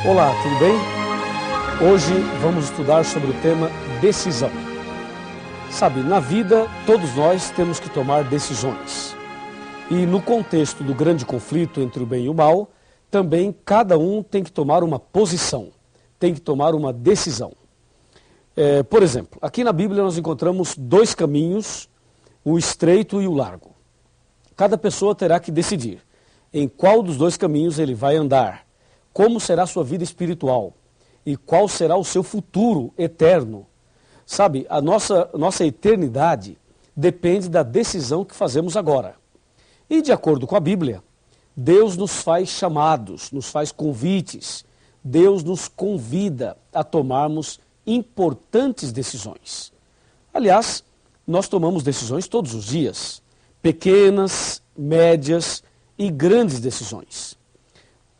Olá, tudo bem? Hoje vamos estudar sobre o tema decisão. Sabe, na vida todos nós temos que tomar decisões. E no contexto do grande conflito entre o bem e o mal, também cada um tem que tomar uma posição, tem que tomar uma decisão. Por exemplo, aqui na Bíblia nós encontramos dois caminhos, o estreito e o largo. Cada pessoa terá que decidir em qual dos dois caminhos ele vai andar, como será a sua vida espiritual e qual será o seu futuro eterno. Sabe, a nossa eternidade depende da decisão que fazemos agora. E de acordo com a Bíblia, Deus nos faz chamados, nos faz convites, Deus nos convida a tomarmos importantes decisões. Aliás, nós tomamos decisões todos os dias, pequenas, médias e grandes decisões.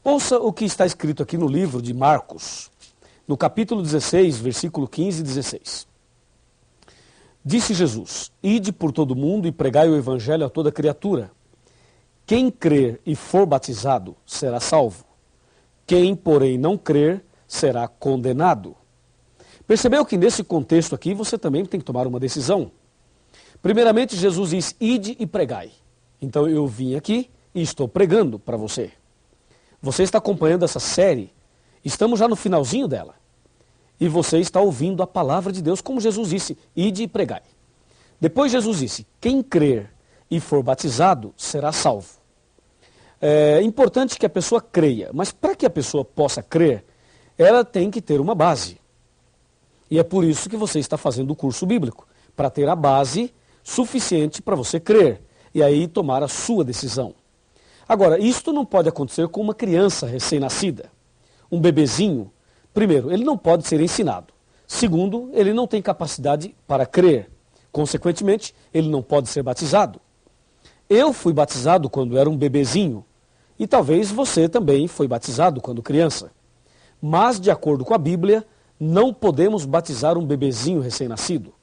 Ouça o que está escrito aqui no livro de Marcos, no capítulo 16, versículo 15 e 16. Disse Jesus: Ide por todo o mundo e pregai o evangelho a toda criatura. Quem crer e for batizado será salvo. Quem, porém, não crer será condenado. Percebeu que nesse contexto aqui você também tem que tomar uma decisão? Primeiramente, Jesus diz: Ide e pregai. Então eu vim aqui e estou pregando para você. Você está acompanhando essa série, estamos já no finalzinho dela. E você está ouvindo a palavra de Deus, como Jesus disse: Ide e pregai. Depois Jesus disse: Quem crer e for batizado será salvo. É importante que a pessoa creia, mas para que a pessoa possa crer, ela tem que ter uma base. E é por isso que você está fazendo o curso bíblico, para ter a base suficiente para você crer e aí tomar a sua decisão. Agora, isto não pode acontecer com uma criança recém-nascida. Um bebezinho, primeiro, ele não pode ser ensinado. Segundo, ele não tem capacidade para crer. Consequentemente, ele não pode ser batizado. Eu fui batizado quando era um bebezinho e talvez você também foi batizado quando criança. Mas, de acordo com a Bíblia, não podemos batizar um bebezinho recém-nascido.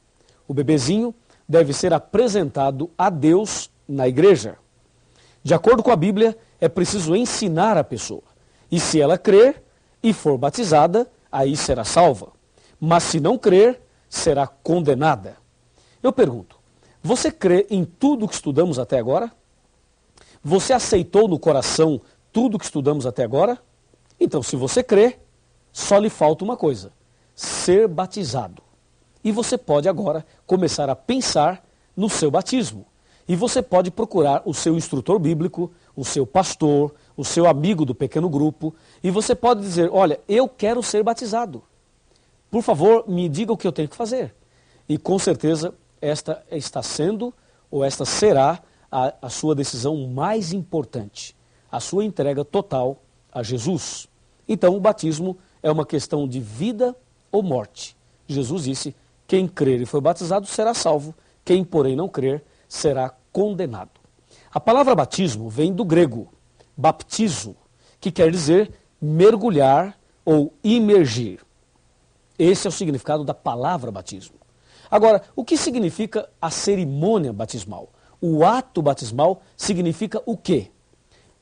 O bebezinho deve ser apresentado a Deus na igreja. De acordo com a Bíblia, é preciso ensinar a pessoa. E se ela crer e for batizada, aí será salva. Mas se não crer, será condenada. Eu pergunto, você crê em tudo que estudamos até agora? Você aceitou no coração tudo que estudamos até agora? Então, se você crê, só lhe falta uma coisa: ser batizado. E você pode agora começar a pensar no seu batismo. E você pode procurar o seu instrutor bíblico, o seu pastor, o seu amigo do pequeno grupo, e você pode dizer: olha, eu quero ser batizado. Por favor, me diga o que eu tenho que fazer. E com certeza esta está sendo, ou esta será, a sua decisão mais importante. A sua entrega total a Jesus. Então o batismo é uma questão de vida ou morte. Jesus disse: quem crer e for batizado será salvo, quem porém não crer será condenado. A palavra batismo vem do grego baptizo, que quer dizer mergulhar ou imergir. Esse é o significado da palavra batismo. Agora, o que significa a cerimônia batismal? O ato batismal significa o quê?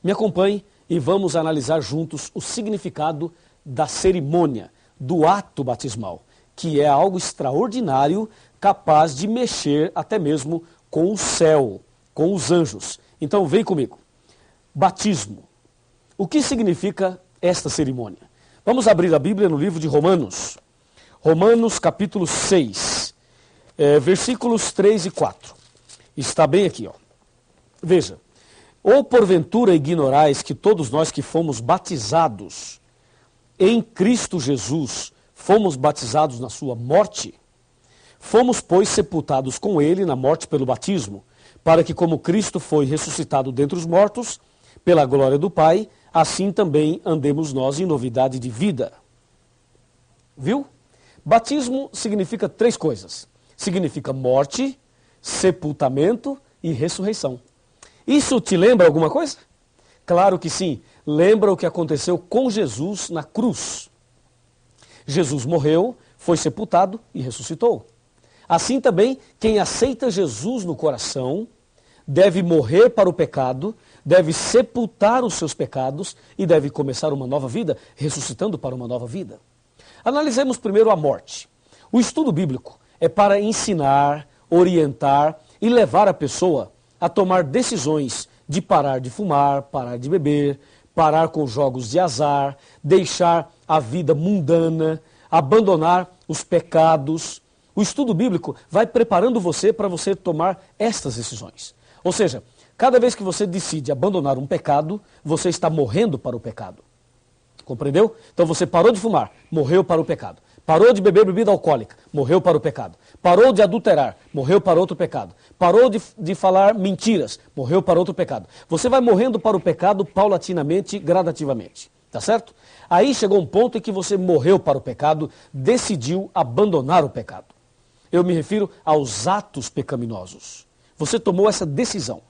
Me acompanhe e vamos analisar juntos o significado da cerimônia, do ato batismal, que é algo extraordinário, capaz de mexer até mesmo com o céu, com os anjos. Então vem comigo. Batismo. O que significa esta cerimônia? Vamos abrir a Bíblia no livro de Romanos. Romanos capítulo 6, versículos 3 e 4. Está bem aqui, ó. Veja. Ou porventura ignorais que todos nós que fomos batizados em Cristo Jesus, fomos batizados na sua morte? Fomos, pois, sepultados com ele na morte pelo batismo, para que, como Cristo foi ressuscitado dentre os mortos, pela glória do Pai, assim também andemos nós em novidade de vida. Viu? Batismo significa três coisas. Significa morte, sepultamento e ressurreição. Isso te lembra alguma coisa? Claro que sim. Lembra o que aconteceu com Jesus na cruz. Jesus morreu, foi sepultado e ressuscitou. Assim também, quem aceita Jesus no coração deve morrer para o pecado, deve sepultar os seus pecados e deve começar uma nova vida, ressuscitando para uma nova vida. Analisemos primeiro a morte. O estudo bíblico é para ensinar, orientar e levar a pessoa a tomar decisões de parar de fumar, parar de beber, parar com jogos de azar, deixar a vida mundana, abandonar os pecados. O estudo bíblico vai preparando você para você tomar estas decisões. Ou seja, cada vez que você decide abandonar um pecado, você está morrendo para o pecado. Compreendeu? Então você parou de fumar, morreu para o pecado. Parou de beber bebida alcoólica, morreu para o pecado. Parou de adulterar, morreu para outro pecado. Parou de falar mentiras, morreu para outro pecado. Você vai morrendo para o pecado paulatinamente, gradativamente. Tá certo? Aí chegou um ponto em que você morreu para o pecado, decidiu abandonar o pecado. Eu me refiro aos atos pecaminosos. Você tomou essa decisão.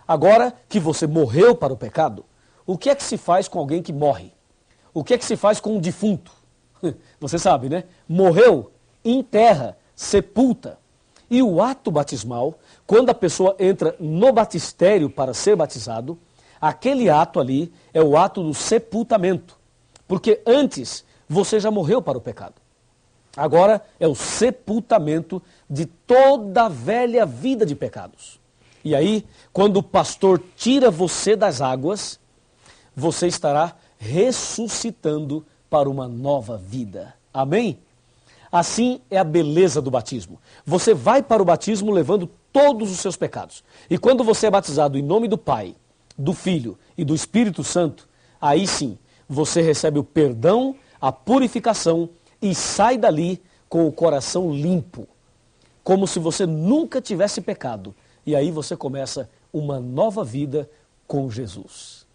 Agora que você morreu para o pecado, o que é que se faz com alguém que morre? O que é que se faz com um defunto? Você sabe, né? Morreu, enterra, sepulta. E o ato batismal, quando a pessoa entra no batistério para ser batizado, aquele ato ali é o ato do sepultamento. Porque antes você já morreu para o pecado. Agora é o sepultamento de toda a velha vida de pecados. E aí, quando o pastor tira você das águas, você estará ressuscitando para uma nova vida. Amém? Assim é a beleza do batismo. Você vai para o batismo levando todos os seus pecados. E quando você é batizado em nome do Pai, do Filho e do Espírito Santo, aí sim, você recebe o perdão, a purificação e sai dali com o coração limpo, como se você nunca tivesse pecado. E aí você começa uma nova vida com Jesus.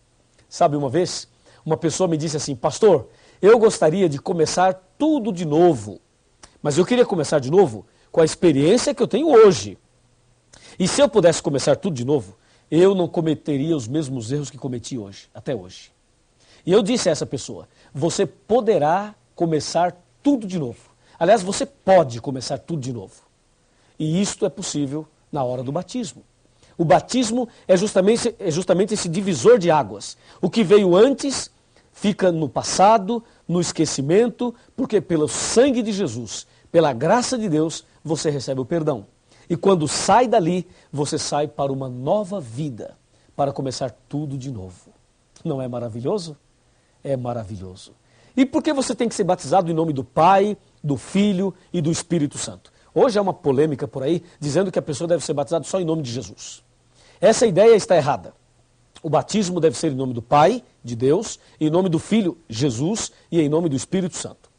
Sabe, uma vez, uma pessoa me disse assim: pastor, eu gostaria de começar tudo de novo, mas eu queria começar de novo com a experiência que eu tenho hoje. E se eu pudesse começar tudo de novo, eu não cometeria os mesmos erros que cometi hoje, até hoje. E eu disse a essa pessoa: você poderá começar tudo de novo. Aliás, você pode começar tudo de novo. E isto é possível na hora do batismo. O batismo é justamente esse divisor de águas. O que veio antes fica no passado, no esquecimento, porque pelo sangue de Jesus, pela graça de Deus, você recebe o perdão. E quando sai dali, você sai para uma nova vida, para começar tudo de novo. Não é maravilhoso? É maravilhoso. E por que você tem que ser batizado em nome do Pai, do Filho e do Espírito Santo? Hoje há uma polêmica por aí, dizendo que a pessoa deve ser batizada só em nome de Jesus. Essa ideia está errada. O batismo deve ser em nome do Pai, de Deus, em nome do Filho, Jesus, e em nome do Espírito Santo.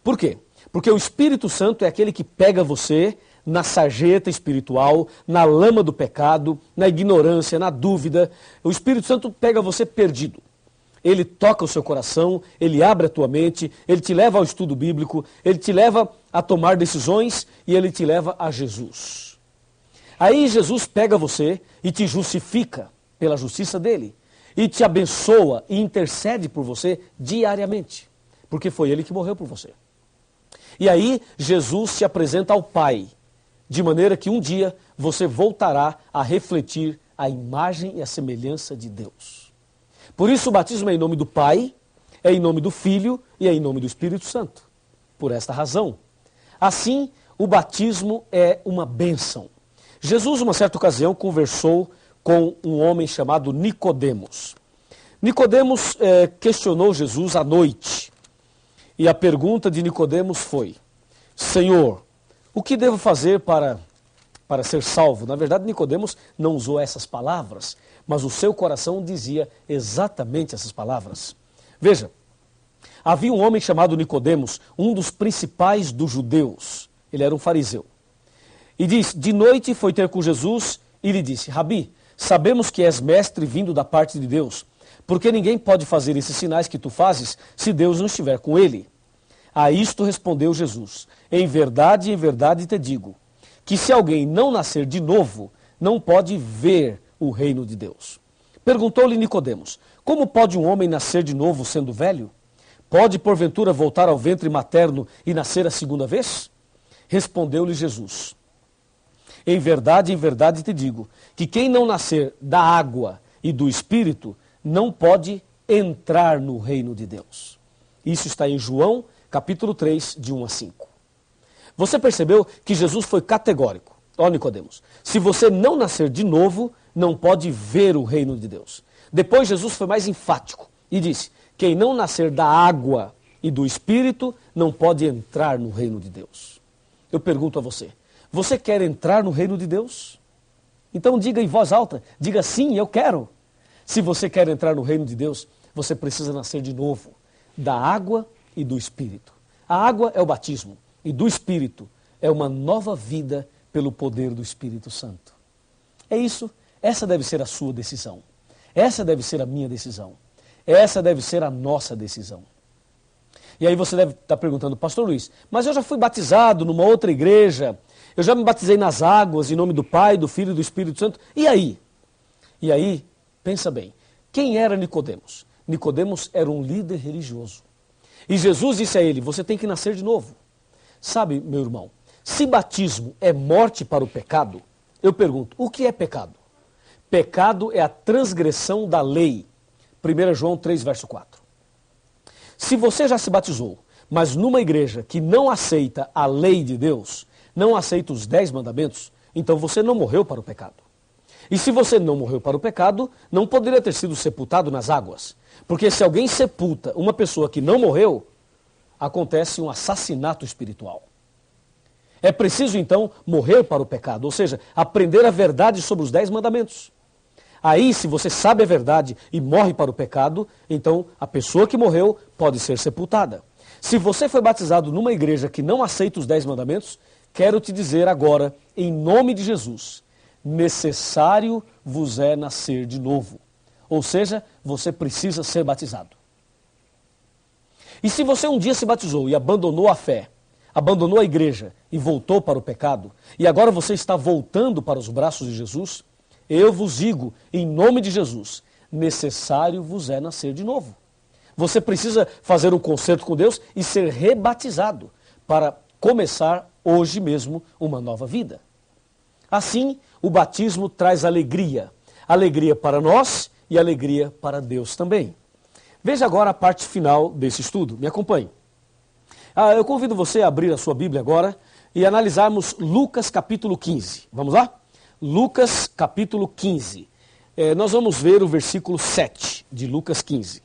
Por quê? Porque o Espírito Santo é aquele que pega você na sarjeta espiritual, na lama do pecado, na ignorância, na dúvida. O Espírito Santo pega você perdido. Ele toca o seu coração, ele abre a tua mente, ele te leva ao estudo bíblico, ele te leva a tomar decisões e ele te leva a Jesus. Aí Jesus pega você e te justifica pela justiça dele e te abençoa e intercede por você diariamente, porque foi ele que morreu por você. E aí Jesus te apresenta ao Pai, de maneira que um dia você voltará a refletir a imagem e a semelhança de Deus. Por isso o batismo é em nome do Pai, é em nome do Filho e é em nome do Espírito Santo. Por esta razão. Assim, o batismo é uma bênção. Jesus, uma certa ocasião, conversou com um homem chamado Nicodemos. Nicodemos questionou Jesus à noite. E a pergunta de Nicodemos foi: Senhor, o que devo fazer para ser salvo? Na verdade, Nicodemos não usou essas palavras, mas o seu coração dizia exatamente essas palavras. Veja, havia um homem chamado Nicodemos, um dos principais dos judeus. Ele era um fariseu. E diz: de noite foi ter com Jesus e lhe disse: Rabi, sabemos que és mestre vindo da parte de Deus, porque ninguém pode fazer esses sinais que tu fazes se Deus não estiver com ele. A isto respondeu Jesus: em verdade te digo, que se alguém não nascer de novo, não pode ver o reino de Deus. Perguntou-lhe Nicodemos: como pode um homem nascer de novo sendo velho? Pode porventura voltar ao ventre materno e nascer a segunda vez? Respondeu-lhe Jesus: em verdade te digo, que quem não nascer da água e do Espírito não pode entrar no reino de Deus. Isso está em João, capítulo 3, de 1 a 5. Você percebeu que Jesus foi categórico. Ó Nicodemos, se você não nascer de novo, não pode ver o reino de Deus. Depois Jesus foi mais enfático e disse, quem não nascer da água e do Espírito não pode entrar no reino de Deus. Eu pergunto a você, você quer entrar no reino de Deus? Então diga em voz alta, diga sim, eu quero. Se você quer entrar no reino de Deus, você precisa nascer de novo, da água e do Espírito. A água é o batismo e do Espírito é uma nova vida pelo poder do Espírito Santo. É isso, essa deve ser a sua decisão. Essa deve ser a minha decisão. Essa deve ser a nossa decisão. E aí você deve estar perguntando, pastor Luiz, mas eu já fui batizado numa outra igreja, eu já me batizei nas águas em nome do Pai, do Filho e do Espírito Santo. E aí? E aí, pensa bem, quem era Nicodemos? Nicodemos era um líder religioso. E Jesus disse a ele, você tem que nascer de novo. Sabe, meu irmão, se batismo é morte para o pecado, eu pergunto, o que é pecado? Pecado é a transgressão da lei. 1 João 3, verso 4. Se você já se batizou, mas numa igreja que não aceita a lei de Deus, não aceita os 10 mandamentos, então você não morreu para o pecado. E se você não morreu para o pecado, não poderia ter sido sepultado nas águas. Porque se alguém sepulta uma pessoa que não morreu, acontece um assassinato espiritual. É preciso então morrer para o pecado, ou seja, aprender a verdade sobre os 10 mandamentos. Aí, se você sabe a verdade e morre para o pecado, então a pessoa que morreu pode ser sepultada. Se você foi batizado numa igreja que não aceita os 10 mandamentos, quero te dizer agora, em nome de Jesus, necessário vos é nascer de novo. Ou seja, você precisa ser batizado. E se você um dia se batizou e abandonou a fé, abandonou a igreja e voltou para o pecado, e agora você está voltando para os braços de Jesus, eu vos digo, em nome de Jesus, necessário vos é nascer de novo. Você precisa fazer um concerto com Deus e ser rebatizado para começar hoje mesmo uma nova vida. Assim, o batismo traz alegria. Alegria para nós e alegria para Deus também. Veja agora a parte final desse estudo. Me acompanhe. Eu convido você a abrir a sua Bíblia agora e analisarmos Lucas capítulo 15. Vamos lá? Lucas capítulo 15. Nós vamos ver o versículo 7 de Lucas 15.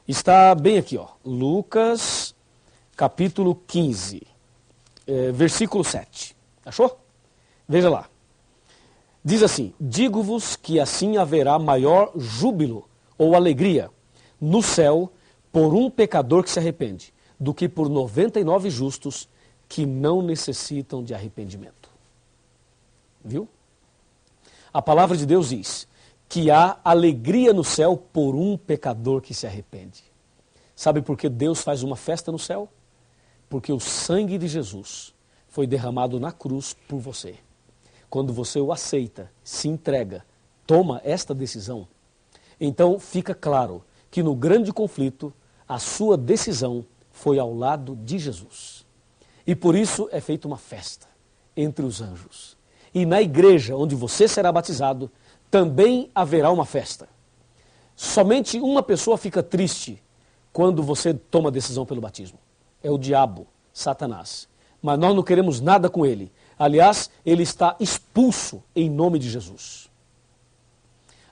Está bem aqui, ó. Lucas capítulo 15, versículo 7. Achou? Veja lá. Diz assim, digo-vos que assim haverá maior júbilo ou alegria no céu por um pecador que se arrepende, do que por 99 justos que não necessitam de arrependimento. Viu? A palavra de Deus diz que há alegria no céu por um pecador que se arrepende. Sabe por que Deus faz uma festa no céu? Porque o sangue de Jesus foi derramado na cruz por você. Quando você o aceita, se entrega, toma esta decisão, então fica claro que no grande conflito, a sua decisão foi ao lado de Jesus. E por isso é feita uma festa entre os anjos. E na igreja onde você será batizado, também haverá uma festa. Somente uma pessoa fica triste quando você toma a decisão pelo batismo. É o diabo, Satanás. Mas nós não queremos nada com ele. Aliás, ele está expulso em nome de Jesus.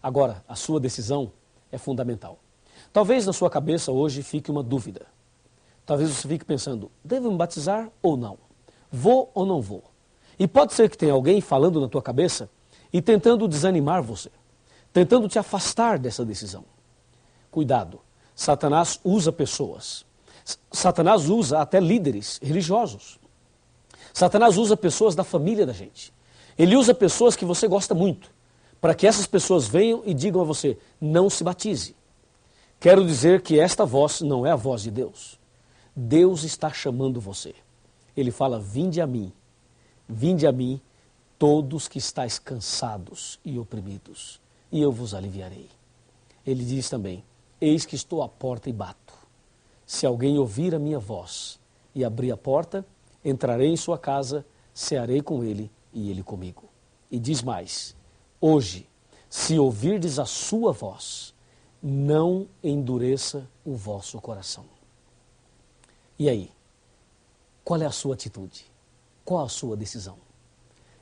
Agora, a sua decisão é fundamental. Talvez na sua cabeça hoje fique uma dúvida. Talvez você fique pensando, devo me batizar ou não? Vou ou não vou? E pode ser que tenha alguém falando na tua cabeça e tentando desanimar você, tentando te afastar dessa decisão. Cuidado, Satanás usa pessoas. Satanás usa até líderes religiosos. Satanás usa pessoas da família da gente. Ele usa pessoas que você gosta muito, para que essas pessoas venham e digam a você, não se batize. Quero dizer que esta voz não é a voz de Deus. Deus está chamando você. Ele fala, vinde a mim, todos que estáis cansados e oprimidos, e eu vos aliviarei. Ele diz também, eis que estou à porta e bato. Se alguém ouvir a minha voz e abrir a porta, entrarei em sua casa, cearei com ele e ele comigo. E diz mais, hoje, se ouvirdes a sua voz, não endureça o vosso coração. E aí? Qual é a sua atitude? Qual a sua decisão?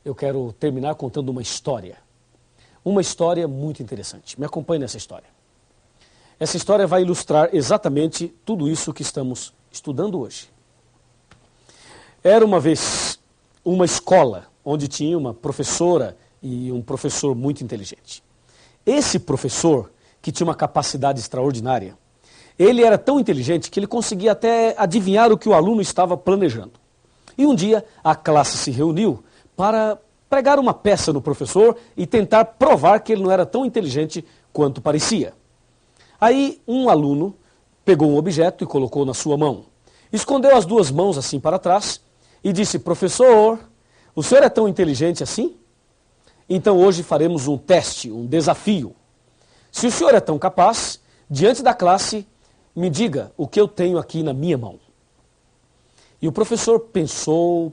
Eu quero terminar contando uma história. Uma história muito interessante. Me acompanhe nessa história. Essa história vai ilustrar exatamente tudo isso que estamos estudando hoje. Era uma vez uma escola onde tinha uma professora e um professor muito inteligente. Esse professor, que tinha uma capacidade extraordinária, ele era tão inteligente que ele conseguia até adivinhar o que o aluno estava planejando. E um dia a classe se reuniu para pregar uma peça no professor e tentar provar que ele não era tão inteligente quanto parecia. Aí um aluno pegou um objeto e colocou na sua mão. Escondeu as duas mãos assim para trás e disse: professor, o senhor é tão inteligente assim? Então hoje faremos um teste, um desafio. Se o senhor é tão capaz, diante da classe, me diga o que eu tenho aqui na minha mão. E o professor pensou,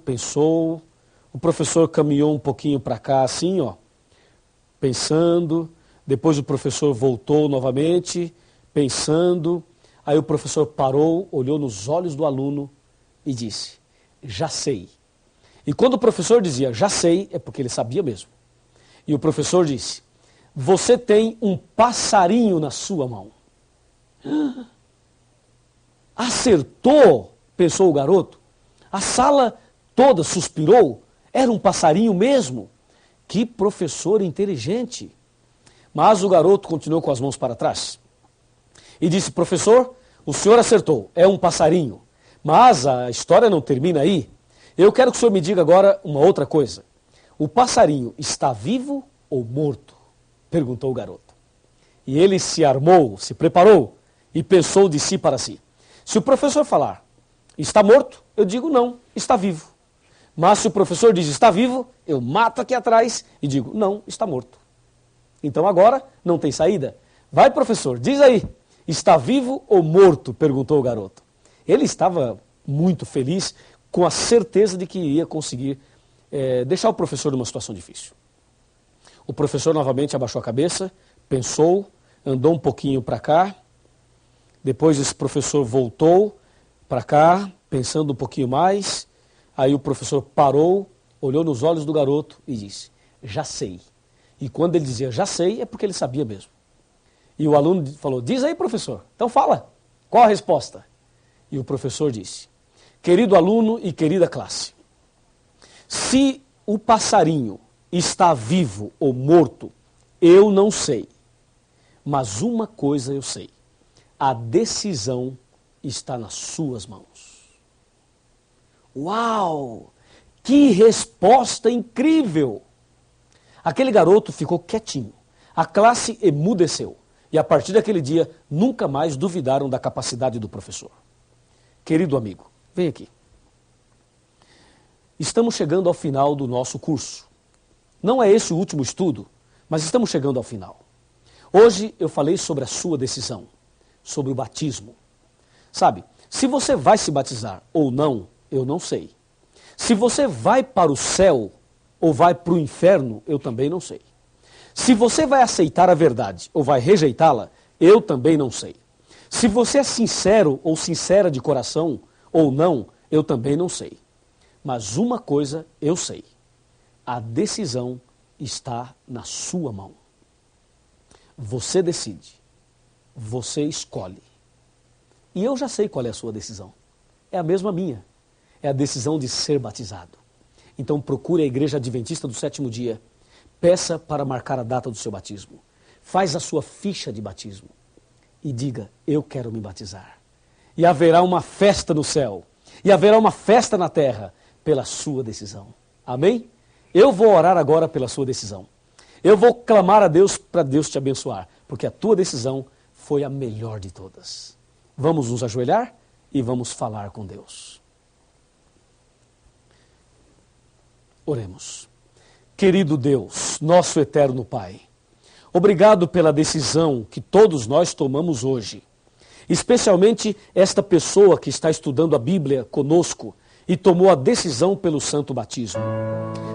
o professor caminhou um pouquinho para cá assim, pensando. Depois o professor voltou novamente, pensando. Aí o professor parou, olhou nos olhos do aluno e disse: já sei. E quando o professor dizia já sei, é porque ele sabia mesmo. E o professor disse: você tem um passarinho na sua mão. Acertou, pensou o garoto. A sala toda suspirou. Era um passarinho mesmo. Que professor inteligente. Mas o garoto continuou com as mãos para trás e disse: professor, o senhor acertou, é um passarinho. Mas a história não termina aí. Eu quero que o senhor me diga agora uma outra coisa. O passarinho está vivo ou morto? Perguntou o garoto. E ele se armou, se preparou e pensou de si para si: se o professor falar está morto, eu digo não, está vivo. Mas se o professor diz está vivo, eu mato aqui atrás e digo não, está morto. Então agora não tem saída. Vai, professor, diz aí, está vivo ou morto? Perguntou o garoto. Ele estava muito feliz, com a certeza de que iria conseguir deixar o professor numa situação difícil. O professor novamente abaixou a cabeça, pensou, andou um pouquinho para cá. Depois esse professor voltou para cá, pensando um pouquinho mais. Aí o professor parou, olhou nos olhos do garoto e disse: já sei. E quando ele dizia já sei, é porque ele sabia mesmo. E o aluno falou: diz aí, professor, então fala, qual a resposta? E o professor disse: querido aluno e querida classe, se o passarinho está vivo ou morto, eu não sei. Mas uma coisa eu sei: a decisão está nas suas mãos. Uau! Que resposta incrível! Aquele garoto ficou quietinho. A classe emudeceu. E a partir daquele dia, nunca mais duvidaram da capacidade do professor. Querido amigo, vem aqui. Estamos chegando ao final do nosso curso. Não é esse o último estudo, mas estamos chegando ao final. Hoje eu falei sobre a sua decisão, sobre o batismo. Sabe, se você vai se batizar ou não, eu não sei. Se você vai para o céu ou vai para o inferno, eu também não sei. Se você vai aceitar a verdade ou vai rejeitá-la, eu também não sei. Se você é sincero ou sincera de coração ou não, eu também não sei. Mas uma coisa eu sei: a decisão está na sua mão. Você decide, você escolhe. E eu já sei qual é a sua decisão. É a mesma minha. É a decisão de ser batizado. Então procure a Igreja Adventista do Sétimo Dia. Peça para marcar a data do seu batismo. Faz a sua ficha de batismo. E diga: eu quero me batizar. E haverá uma festa no céu. E haverá uma festa na terra pela sua decisão. Amém? Eu vou orar agora pela sua decisão. Eu vou clamar a Deus para Deus te abençoar. Porque a tua decisão foi a melhor de todas. Vamos nos ajoelhar e vamos falar com Deus. Oremos. Querido Deus, nosso eterno Pai, obrigado pela decisão que todos nós tomamos hoje. Especialmente esta pessoa que está estudando a Bíblia conosco e tomou a decisão pelo santo batismo.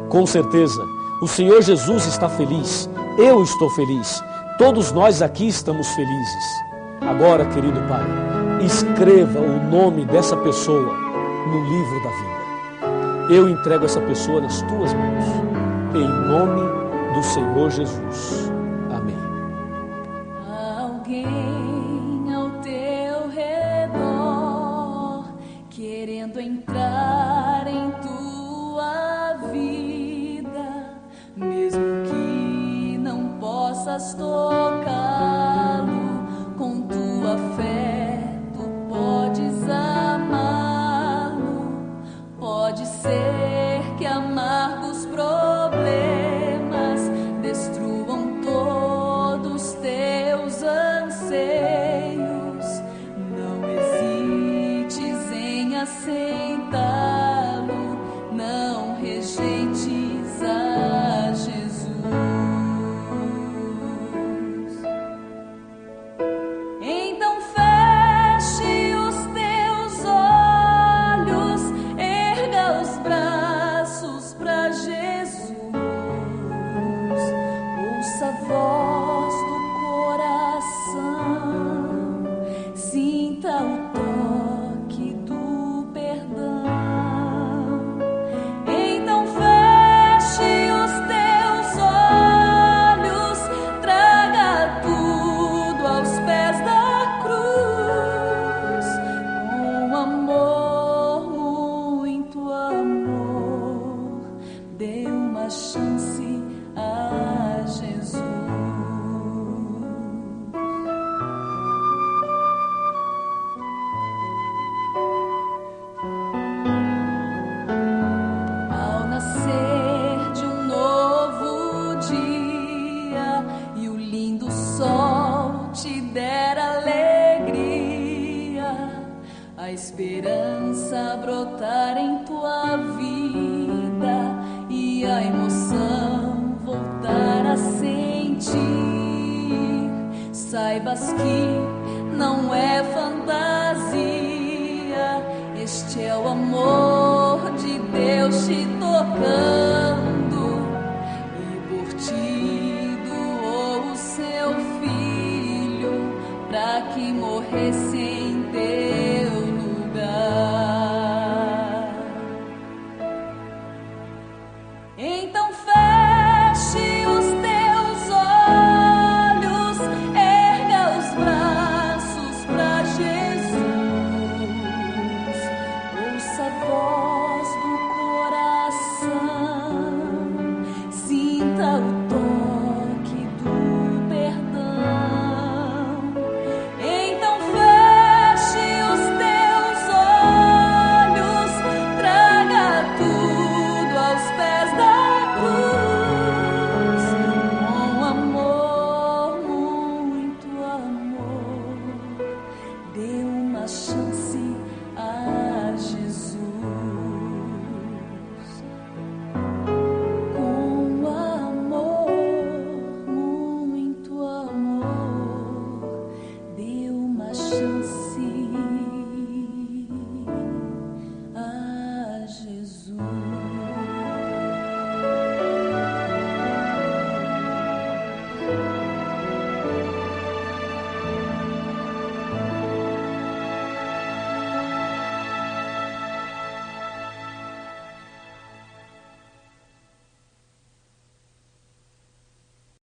Com certeza, o Senhor Jesus está feliz. Eu estou feliz. Todos nós aqui estamos felizes. Agora, querido Pai, escreva o nome dessa pessoa no livro da vida. Eu entrego essa pessoa nas tuas mãos. Em nome do Senhor Jesus. Amém. Alguém ao teu redor querendo entrar em tua vida, mesmo que não possas tocá-lo, com tua fé tu podes amá-lo. Pode ser que amargos problemas destruam todos teus anseios. Não hesites em aceitá-lo, não rejeites a Jesus. Então feche os teus olhos, erga os braços para Jesus. Ouça a voz do coração, sinta o toque do perdão. Então feche os teus olhos, traga tudo aos pés da cruz. Com amor, muito amor, dê uma chance a Jesus. Ao nascer de um novo dia e o lindo sol te der alegria, a esperança brotar em tua vida e a emoção voltar a sentir, saibas que não é fantasia, este é o amor de Deus te